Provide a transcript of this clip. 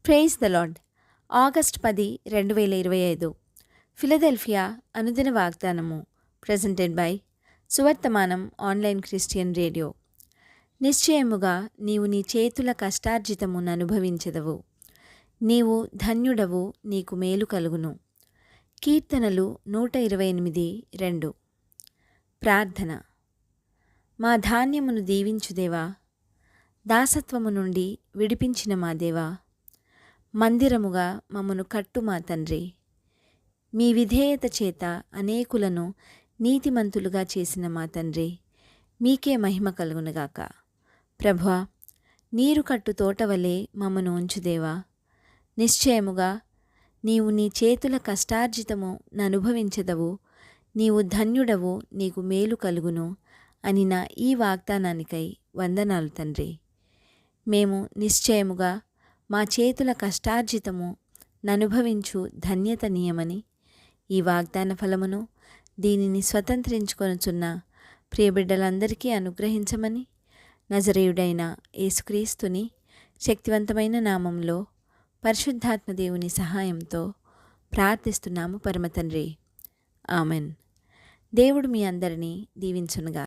Praise the Lord. August 10, 2025 Philadelphia అనుదిన వాగ్దానము presented by Suvarthamanam online Christian radio. నిశ్చయముగా నీవు నీ చేతుల కష్టార్జితమును అనుభవించెదవు. నీవు ధన్యుడవు, నీకు మేలు కలుగును. కీర్తనలు 128:2. ప్రార్థన. మా ధాన్యమును దీవించుదేవా, దాసత్వము నుండి విడిపించిన మా దేవా, మందిరముగా మమ్మను కట్టు మా తండ్రి. మీ విధేయత చేత అనేకులను నీతిమంతులుగా చేసిన మా తండ్రి, మీకే మహిమ కలుగునుగాక. ప్రభువా, నీరు కట్టు తోటవలే మమ్మను ఉంచుదేవా. నిశ్చయముగా నీవు నీ చేతుల కష్టార్జితము ననుభవించెదవు. నీవు ధన్యుడవు, నీకు మేలు కలుగును అని నా ఈ వాగ్దానానికై వందనాలు తండ్రి. మేము నిశ్చయముగా మా చేతుల కష్టార్జితము ననుభవించు ధన్యత నీయమని, ఈ వాగ్దాన ఫలమును దీనిని స్వతంత్రించుకొనుచున్న ప్రియబిడ్డలందరికీ అనుగ్రహించమని నజరేయుడైన యేసుక్రీస్తుని శక్తివంతమైన నామంలో పరిశుద్ధాత్మ దేవుని సహాయంతో ప్రార్థిస్తున్నాము పరమతండ్రి. ఆమెన్. దేవుడు మీ అందరినీ దీవించునుగా.